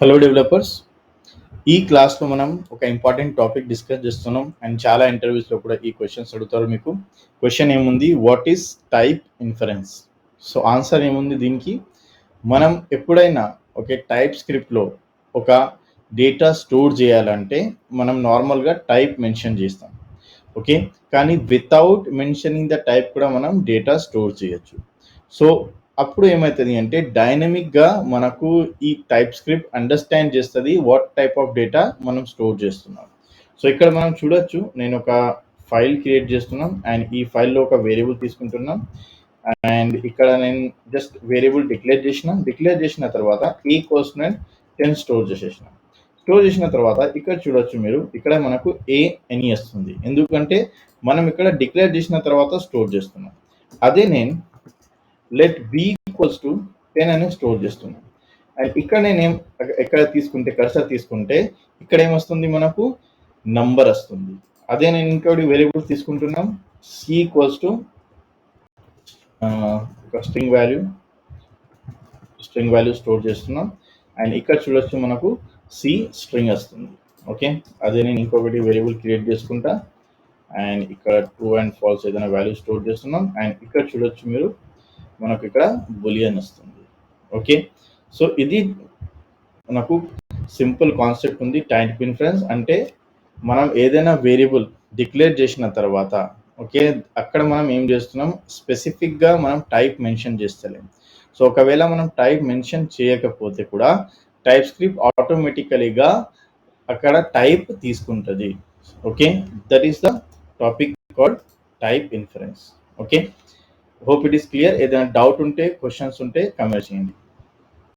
Hello developers. ఈ క్లాస్లో మనం ఒక ఇంపార్టెంట్ టాపిక్ డిస్కస్ చేస్తున్నాం అండ్ చాలా ఇంటర్వ్యూస్లో కూడా ఈ క్వశ్చన్స్ అడుగుతారు. మీకు క్వశ్చన్ ఏముంది, what is type inference? So answer ఏముంది దీనికి, మనం ఎప్పుడైనా టైప్ స్క్రిప్ట్లో ఒక డేటా స్టోర్ చేయాలంటే మనం నార్మల్గా టైప్ మెన్షన్ చేస్తాం. ఓకే, కానీ వితౌట్ మెన్షనింగ్ ద టైప్ కూడా మనం డేటా స్టోర్ చేయొచ్చు. సో అప్పుడు ఏమవుతుంది అంటే డైనమిక్గా మనకు ఈ టైప్ స్క్రిప్ట్ అండర్స్టాండ్ చేస్తుంది వాట్ టైప్ ఆఫ్ డేటా మనం స్టోర్ చేస్తున్నాం. సో ఇక్కడ మనం చూడొచ్చు, నేను ఒక ఫైల్ క్రియేట్ చేస్తున్నాం అండ్ ఈ ఫైల్లో ఒక వేరియబుల్ తీసుకుంటున్నాం అండ్ ఇక్కడ నేను జస్ట్ వేరియబుల్ డిక్లేర్ చేసిన తర్వాత ఈ కోస్టెంట్ 10 స్టోర్ చేసిన తర్వాత ఇక్కడ చూడొచ్చు మీరు, ఇక్కడ మనకు ఏ అని వస్తుంది ఎందుకంటే మనం ఇక్కడ డిక్లేర్ చేసిన తర్వాత స్టోర్ చేస్తున్నాం. అదే నేను లెట్ బి ఈక్వల్స్ టు 10 అని స్టోర్ చేస్తున్నాం అండ్ ఇక్కడ నేను ఎక్కడ తీసుకుంటే కర్సర్ తీసుకుంటే ఇక్కడ ఏమొస్తుంది, మనకు నంబర్ వస్తుంది. అదే నేను ఇంకోటి వేరియబుల్ తీసుకుంటున్నాం, C equals to string value store చేస్తున్నాం అండ్ ఇక్కడ చూడొచ్చు మనకు సి స్ట్రింగ్ వస్తుంది. ఓకే, అదే నేను ఇంకొకటి వేరియబుల్ క్రియేట్ చేసుకుంటా అండ్ ఇక్కడ ట్రూ అండ్ ఫాల్స్ ఏదైనా వాల్యూ స్టోర్ చేస్తున్నాం అండ్ ఇక్కడ చూడొచ్చు మీరు, మనకు ఇక్కడ బులియన్ వస్తుంది. ఓకే, సో ఇది మనకు సింపుల్ కాన్సెప్ట్ ఉంది. టైప్ ఇన్ఫరెన్స్ అంటే మనం ఏదైనా వేరియబుల్ డిక్లేర్ చేసిన తర్వాత అక్కడ మనం ఏం చేస్తున్నాం, స్పెసిఫిక్గా మనం టైప్ మెన్షన్ చేస్తలేం. సో ఒకవేళ మనం టైప్ మెన్షన్ చేయకపోతే కూడా టైప్ స్క్రిప్ట్ ఆటోమేటికలీగా అక్కడ టైప్ తీసుకుంటుంది. Okay, that is the topic called type inference. Okay, hope it is clear. ఏదైనా డౌట్ ఉంటే, క్వశ్చన్స్ ఉంటే కమెంట్ చేయండి.